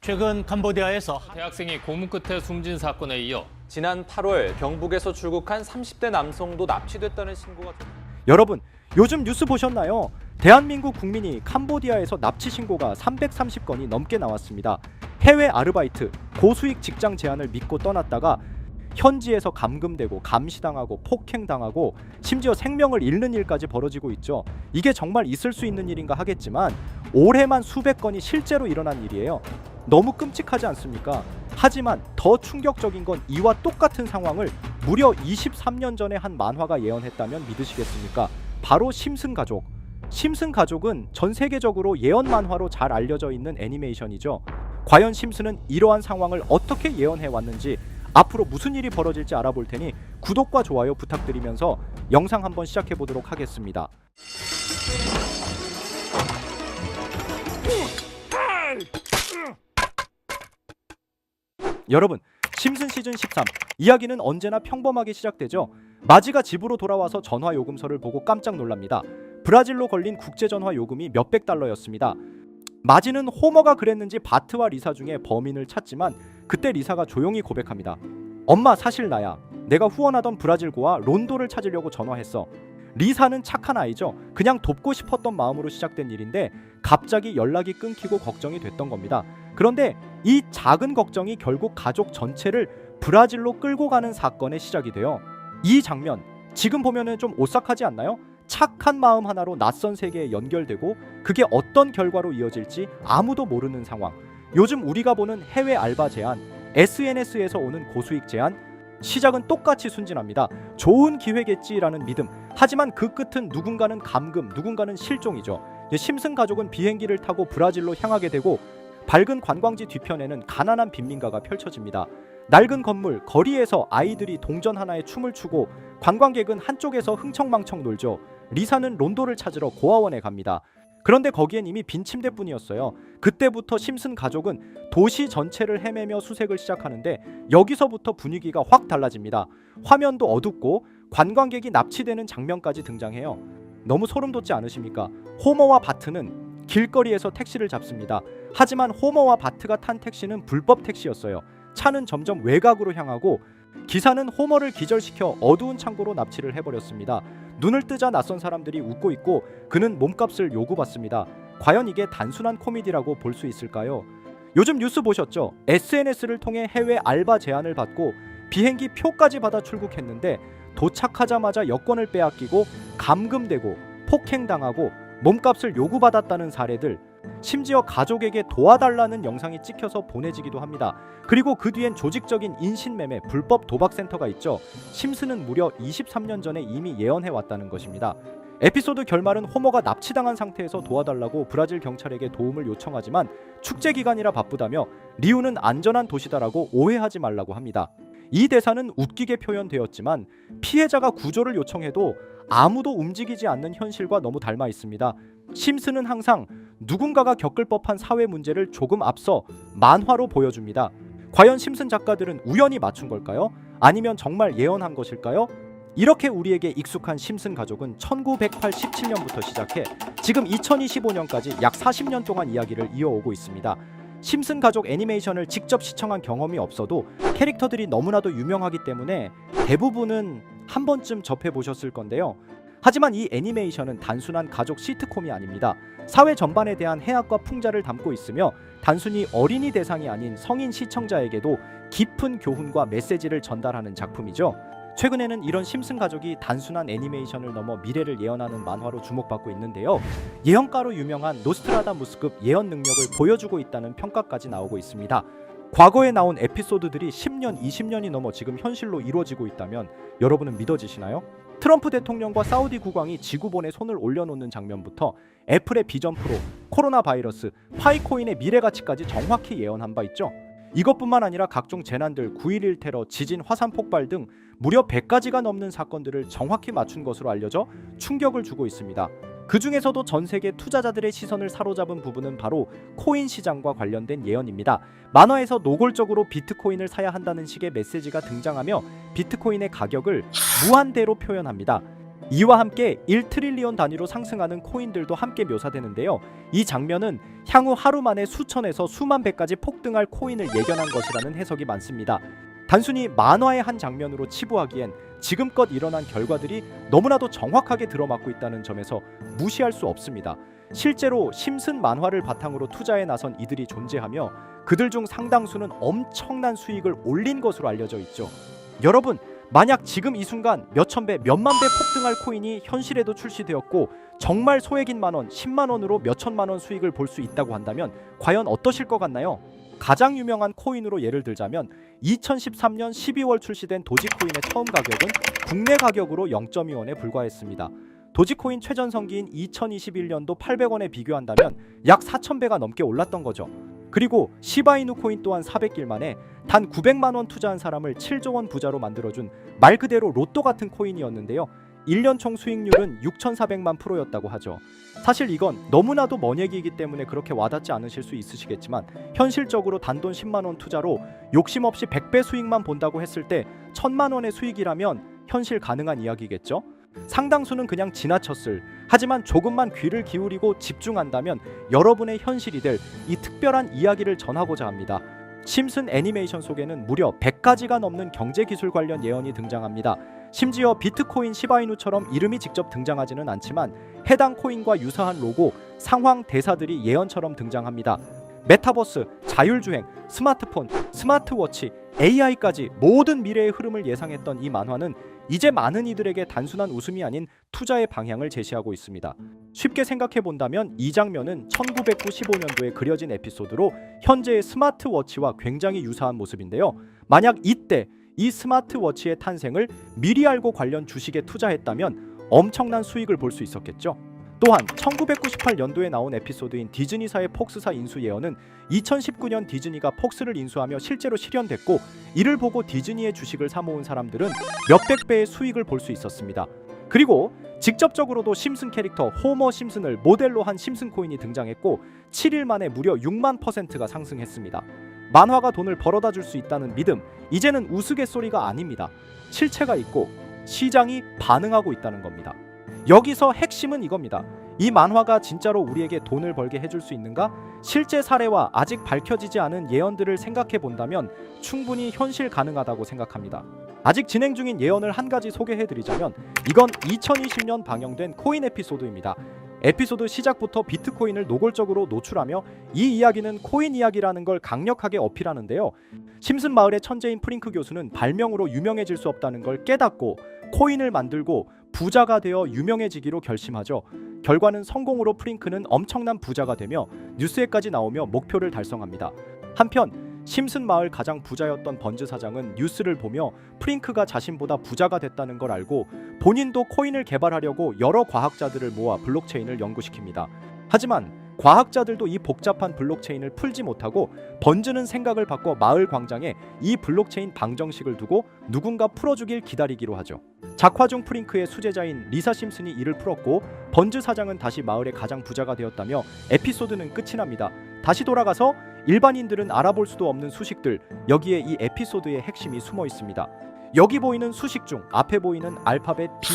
최근 캄보디아에서 대학생이 고문 끝에 숨진 사건에 이어 지난 8월 경북에서 출국한 30대 남성도 납치됐다는 신고가 여러분, 요즘 뉴스 보셨나요? 대한민국 국민이 캄보디아에서 납치 신고가 330건이 넘게 나왔습니다. 해외 아르바이트, 고수익 직장 제안을 믿고 떠났다가 현지에서 감금되고 감시당하고 폭행당하고 심지어 생명을 잃는 일까지 벌어지고 있죠. 이게 정말 있을 수 있는 일인가 하겠지만 올해만 수백 건이 실제로 일어난 일이에요. 너무 끔찍하지 않습니까? 하지만 더 충격적인 건 이와 똑같은 상황을 무려 23년 전에 한 만화가 예언했다면 믿으시겠습니까? 바로 심슨가족. 심슨가족은 전 세계적으로 예언 만화로 잘 알려져 있는 애니메이션이죠. 과연 심슨은 이러한 상황을 어떻게 예언해 왔는지, 앞으로 무슨 일이 벌어질지 알아볼 테니 구독과 좋아요 부탁드리면서 영상 한번 시작해 보도록 하겠습니다. 여러분, 심슨 시즌 13 이야기는 언제나 평범하게 시작되죠. 마지가 집으로 돌아와서 전화 요금서를 보고 깜짝 놀랍니다. 브라질로 걸린 국제 전화 요금이 몇백 달러였습니다. 마지는 호머가 그랬는지 바트와 리사 중에 범인을 찾지만 그때 리사가 조용히 고백합니다. 엄마, 사실 나야. 내가 후원하던 브라질고와 론도를 찾으려고 전화했어. 리사는 착한 아이죠. 그냥 돕고 싶었던 마음으로 시작된 일인데 갑자기 연락이 끊기고 걱정이 됐던 겁니다. 그런데 이 작은 걱정이 결국 가족 전체를 브라질로 끌고 가는 사건의 시작이 돼요. 이 장면, 지금 보면은 좀 오싹하지 않나요? 착한 마음 하나로 낯선 세계에 연결되고 그게 어떤 결과로 이어질지 아무도 모르는 상황. 요즘 우리가 보는 해외 알바 제안, SNS에서 오는 고수익 제안, 시작은 똑같이 순진합니다. 좋은 기회겠지라는 믿음. 하지만 그 끝은 누군가는 감금, 누군가는 실종이죠. 심슨 가족은 비행기를 타고 브라질로 향하게 되고 밝은 관광지 뒤편에는 가난한 빈민가가 펼쳐집니다. 낡은 건물, 거리에서 아이들이 동전 하나에 춤을 추고 관광객은 한쪽에서 흥청망청 놀죠. 리사는 론도를 찾으러 고아원에 갑니다. 그런데 거기엔 이미 빈 침대뿐이었어요. 그때부터 심슨 가족은 도시 전체를 헤매며 수색을 시작하는데 여기서부터 분위기가 확 달라집니다. 화면도 어둡고 관광객이 납치되는 장면까지 등장해요. 너무 소름 돋지 않으십니까? 호머와 바트는 길거리에서 택시를 잡습니다. 하지만 호머와 바트가 탄 택시는 불법 택시였어요. 차는 점점 외곽으로 향하고 기사는 호머를 기절시켜 어두운 창고로 납치를 해버렸습니다. 눈을 뜨자 낯선 사람들이 웃고 있고 그는 몸값을 요구받습니다. 과연 이게 단순한 코미디라고 볼 수 있을까요? 요즘 뉴스 보셨죠? SNS를 통해 해외 알바 제안을 받고 비행기 표까지 받아 출국했는데 도착하자마자 여권을 빼앗기고 감금되고 폭행당하고 몸값을 요구받았다는 사례들, 심지어 가족에게 도와달라는 영상이 찍혀서 보내지기도 합니다. 그리고 그 뒤엔 조직적인 인신매매, 불법 도박센터가 있죠. 심슨은 무려 23년 전에 이미 예언해왔다는 것입니다. 에피소드 결말은 호머가 납치당한 상태에서 도와달라고 브라질 경찰에게 도움을 요청하지만 축제 기간이라 바쁘다며 리우는 안전한 도시다라고 오해하지 말라고 합니다. 이 대사는 웃기게 표현되었지만 피해자가 구조를 요청해도 아무도 움직이지 않는 현실과 너무 닮아 있습니다. 심슨은 항상 누군가가 겪을 법한 사회 문제를 조금 앞서 만화로 보여줍니다. 과연 심슨 작가들은 우연히 맞춘 걸까요? 아니면 정말 예언한 것일까요? 이렇게 우리에게 익숙한 심슨 가족은 1987년부터 시작해 지금 2025년까지 약 40년 동안 이야기를 이어오고 있습니다. 심슨 가족 애니메이션을 직접 시청한 경험이 없어도 캐릭터들이 너무나도 유명하기 때문에 대부분은 한 번쯤 접해보셨을 건데요. 하지만 이 애니메이션은 단순한 가족 시트콤이 아닙니다. 사회 전반에 대한 해악과 풍자를 담고 있으며 단순히 어린이 대상이 아닌 성인 시청자에게도 깊은 교훈과 메시지를 전달하는 작품이죠. 최근에는 이런 심슨 가족이 단순한 애니메이션을 넘어 미래를 예언하는 만화로 주목받고 있는데요. 예언가로 유명한 노스트라다무스급 예언 능력을 보여주고 있다는 평가까지 나오고 있습니다. 과거에 나온 에피소드들이 10년, 20년이 넘어 지금 현실로 이루어지고 있다면 여러분은 믿어지시나요? 트럼프 대통령과 사우디 국왕이 지구본에 손을 올려놓는 장면부터 애플의 비전 프로, 코로나 바이러스, 파이코인의 미래 가치까지 정확히 예언한 바 있죠. 이것뿐만 아니라 각종 재난들, 9.11 테러, 지진, 화산 폭발 등 무려 100가지가 넘는 사건들을 정확히 맞춘 것으로 알려져 충격을 주고 있습니다. 그 중에서도 전 세계 투자자들의 시선을 사로잡은 부분은 바로 코인 시장과 관련된 예언입니다. 만화에서 노골적으로 비트코인을 사야 한다는 식의 메시지가 등장하며 비트코인의 가격을 무한대로 표현합니다. 이와 함께 1트릴리온 단위로 상승하는 코인들도 함께 묘사되는데요. 이 장면은 향후 하루 만에 수천에서 수만 배까지 폭등할 코인을 예견한 것이라는 해석이 많습니다. 단순히 만화의 한 장면으로 치부하기엔 지금껏 일어난 결과들이 너무나도 정확하게 들어맞고 있다는 점에서 무시할 수 없습니다. 실제로 심슨 만화를 바탕으로 투자에 나선 이들이 존재하며 그들 중 상당수는 엄청난 수익을 올린 것으로 알려져 있죠. 여러분, 만약 지금 이 순간 몇천 배, 몇만 배 폭등할 코인이 현실에도 출시되었고 정말 소액인 만원, 10만원으로 몇천만원 수익을 볼 수 있다고 한다면 과연 어떠실 것 같나요? 가장 유명한 코인으로 예를 들자면 2013년 12월 출시된 도지코인의 처음 가격은 국내 가격으로 0.2원에 불과했습니다. 도지코인 최전성기인 2021년도 800원에 비교한다면 약 4,000배가 넘게 올랐던 거죠. 그리고 시바이누 코인 또한 400일 만에 단 900만원 투자한 사람을 7조원 부자로 만들어준 말 그대로 로또 같은 코인이었는데요. 1년 총 수익률은 6,400만 %였다고 하죠. 사실 이건 너무나도 먼 얘기이기 때문에 그렇게 와닿지 않으실 수 있으시겠지만 현실적으로 단돈 10만원 투자로 욕심 없이 100배 수익만 본다고 했을 때 1,000만원의 수익이라면 현실 가능한 이야기겠죠? 상당수는 그냥 지나쳤을, 하지만 조금만 귀를 기울이고 집중한다면 여러분의 현실이 될 이 특별한 이야기를 전하고자 합니다. 심슨 애니메이션 속에는 무려 100가지가 넘는 경제기술 관련 예언이 등장합니다. 심지어 비트코인 시바이누처럼 이름이 직접 등장하지는 않지만 해당 코인과 유사한 로고, 상황, 대사들이 예언처럼 등장합니다. 메타버스, 자율주행, 스마트폰, 스마트워치, AI까지 모든 미래의 흐름을 예상했던 이 만화는 이제 많은 이들에게 단순한 웃음이 아닌 투자의 방향을 제시하고 있습니다. 쉽게 생각해 본다면 이 장면은 1995년도에 그려진 에피소드로 현재의 스마트워치와 굉장히 유사한 모습인데요. 만약 이때 이 스마트워치의 탄생을 미리 알고 관련 주식에 투자했다면 엄청난 수익을 볼 수 있었겠죠. 또한 1998년도에 나온 에피소드인 디즈니사의 폭스사 인수 예언은 2019년 디즈니가 폭스를 인수하며 실제로 실현됐고, 이를 보고 디즈니의 주식을 사모은 사람들은 몇백 배의 수익을 볼 수 있었습니다. 그리고 직접적으로도 심슨 캐릭터 호머 심슨을 모델로 한 심슨 코인이 등장했고 7일 만에 무려 6만 %가 상승했습니다. 만화가 돈을 벌어다 줄 수 있다는 믿음, 이제는 우스갯소리가 아닙니다. 실체가 있고 시장이 반응하고 있다는 겁니다. 여기서 핵심은 이겁니다. 이 만화가 진짜로 우리에게 돈을 벌게 해줄 수 있는가? 실제 사례와 아직 밝혀지지 않은 예언들을 생각해 본다면 충분히 현실 가능하다고 생각합니다. 아직 진행 중인 예언을 한 가지 소개해드리자면 이건 2020년 방영된 코인 에피소드입니다. 에피소드 시작부터 비트코인을 노골적으로 노출하며 이 이야기는 코인 이야기라는 걸 강력하게 어필하는데요. 심슨 마을의 천재인 프링크 교수는 발명으로 유명해질 수 없다는 걸 깨닫고 코인을 만들고 부자가 되어 유명해지기로 결심하죠. 결과는 성공으로 프링크는 엄청난 부자가 되며 뉴스에까지 나오며 목표를 달성합니다. 한편 심슨 마을 가장 부자였던 번즈 사장은 뉴스를 보며 프링크가 자신보다 부자가 됐다는 걸 알고 본인도 코인을 개발하려고 여러 과학자들을 모아 블록체인을 연구시킵니다. 하지만 과학자들도 이 복잡한 블록체인을 풀지 못하고 번즈는 생각을 바꿔 마을 광장에 이 블록체인 방정식을 두고 누군가 풀어주길 기다리기로 하죠. 작화 중 프링크의 수제자인 리사 심슨이 이를 풀었고 번즈 사장은 다시 마을의 가장 부자가 되었다며 에피소드는 끝이 납니다. 다시 돌아가서 일반인들은 알아볼 수도 없는 수식들, 여기에 이 에피소드의 핵심이 숨어 있습니다. 여기 보이는 수식 중 앞에 보이는 알파벳 B,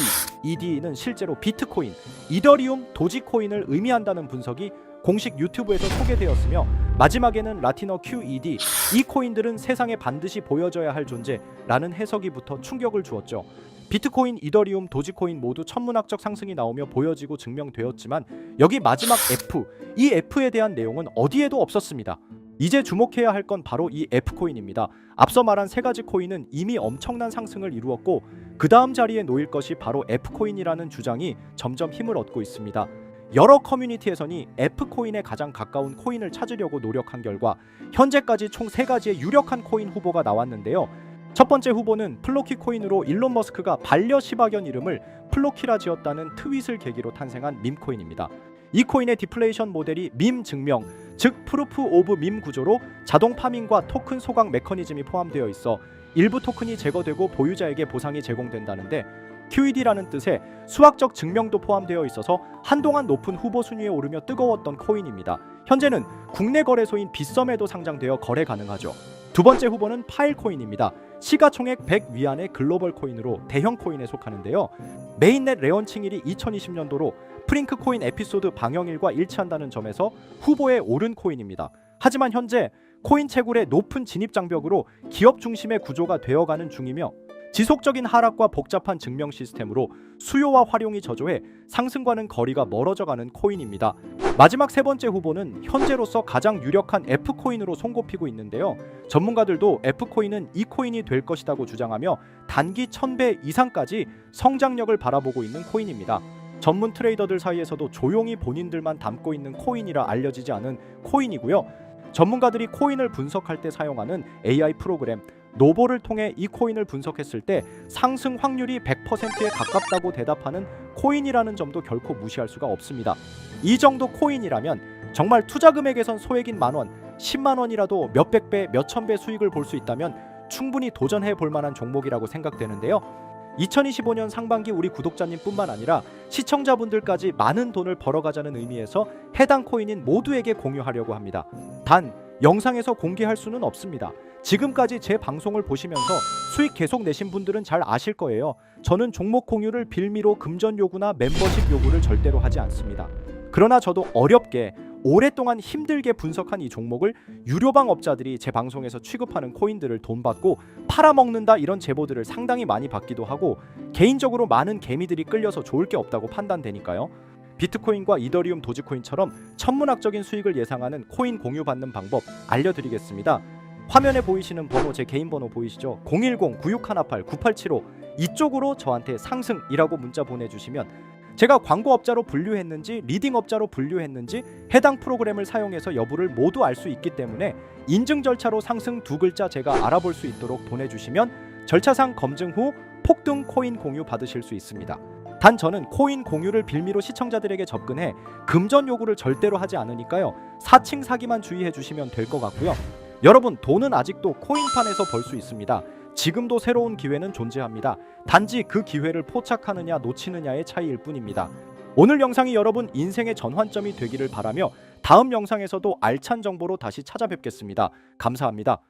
ED는 실제로 비트코인, 이더리움, 도지코인을 의미한다는 분석이 공식 유튜브에서 소개되었으며 마지막에는 라틴어 QED, 이 코인들은 세상에 반드시 보여져야 할 존재라는 해석이 붙어 충격을 주었죠. 비트코인, 이더리움, 도지코인 모두 천문학적 상승이 나오며 보여지고 증명되었지만 여기 마지막 F, 이 F에 대한 내용은 어디에도 없었습니다. 이제 주목해야 할 건 바로 이 F코인입니다. 앞서 말한 세 가지 코인은 이미 엄청난 상승을 이루었고 그 다음 자리에 놓일 것이 바로 F코인이라는 주장이 점점 힘을 얻고 있습니다. 여러 커뮤니티에서는 F코인에 가장 가까운 코인을 찾으려고 노력한 결과 현재까지 총 3가지의 유력한 코인 후보가 나왔는데요. 첫 번째 후보는 플로키 코인으로 일론 머스크가 반려시바견 이름을 플로키라 지었다는 트윗을 계기로 탄생한 밈코인입니다. 이 코인의 디플레이션 모델이 밈 증명, 즉 프루프 오브 밈 구조로 자동 파밍과 토큰 소각 메커니즘이 포함되어 있어 일부 토큰이 제거되고 보유자에게 보상이 제공된다는데 QED라는 뜻의 수학적 증명도 포함되어 있어서 한동안 높은 후보 순위에 오르며 뜨거웠던 코인입니다. 현재는 국내 거래소인 빗썸에도 상장되어 거래 가능하죠. 두 번째 후보는 파일코인입니다. 시가총액 100 위안의 글로벌 코인으로 대형 코인에 속하는데요. 메인넷 레언칭일이 2020년도로 프링크 코인 에피소드 방영일과 일치한다는 점에서 후보에 오른 코인입니다. 하지만 현재 코인 채굴의 높은 진입 장벽으로 기업 중심의 구조가 되어가는 중이며 지속적인 하락과 복잡한 증명 시스템으로 수요와 활용이 저조해 상승과는 거리가 멀어져가는 코인입니다. 마지막 세 번째 후보는 현재로서 가장 유력한 F코인으로 손꼽히고 있는데요. 전문가들도 F코인은 이 코인이 될 것이라고 주장하며 단기 1000배 이상까지 성장력을 바라보고 있는 코인입니다. 전문 트레이더들 사이에서도 조용히 본인들만 담고 있는 코인이라 알려지지 않은 코인이고요. 전문가들이 코인을 분석할 때 사용하는 AI 프로그램 노보를 통해 이 코인을 분석했을 때 상승 확률이 100%에 가깝다고 대답하는 코인이라는 점도 결코 무시할 수가 없습니다. 이 정도 코인이라면 정말 투자 금액에선 소액인 만원, 10만원이라도 몇백 배, 몇천 배 수익을 볼 수 있다면 충분히 도전해 볼 만한 종목이라고 생각되는데요. 2025년 상반기 우리 구독자님뿐만 아니라 시청자분들까지 많은 돈을 벌어가자는 의미에서 해당 코인인 모두에게 공유하려고 합니다. 단 영상에서 공개할 수는 없습니다. 지금까지 제 방송을 보시면서 수익 계속 내신 분들은 잘 아실 거예요. 저는 종목 공유를 빌미로 금전 요구나 멤버십 요구를 절대로 하지 않습니다. 그러나 저도 어렵게 오랫동안 힘들게 분석한 이 종목을 유료방 업자들이 제 방송에서 취급하는 코인들을 돈 받고 팔아먹는다 이런 제보들을 상당히 많이 받기도 하고 개인적으로 많은 개미들이 끌려서 좋을 게 없다고 판단되니까요. 비트코인과 이더리움 도지코인처럼 천문학적인 수익을 예상하는 코인 공유 받는 방법 알려드리겠습니다. 화면에 보이시는 번호, 제 개인 번호 보이시죠? 010-9618-9875 이쪽으로 저한테 상승이라고 문자 보내주시면 제가 광고업자로 분류했는지 리딩업자로 분류했는지 해당 프로그램을 사용해서 여부를 모두 알 수 있기 때문에 인증 절차로 상승 두 글자 제가 알아볼 수 있도록 보내주시면 절차상 검증 후 폭등 코인 공유 받으실 수 있습니다. 단 저는 코인 공유를 빌미로 시청자들에게 접근해 금전 요구를 절대로 하지 않으니까요. 사칭 사기만 주의해 주시면 될 것 같고요. 여러분 돈은 아직도 코인판에서 벌 수 있습니다. 지금도 새로운 기회는 존재합니다. 단지 그 기회를 포착하느냐 놓치느냐의 차이일 뿐입니다. 오늘 영상이 여러분 인생의 전환점이 되기를 바라며 다음 영상에서도 알찬 정보로 다시 찾아뵙겠습니다. 감사합니다.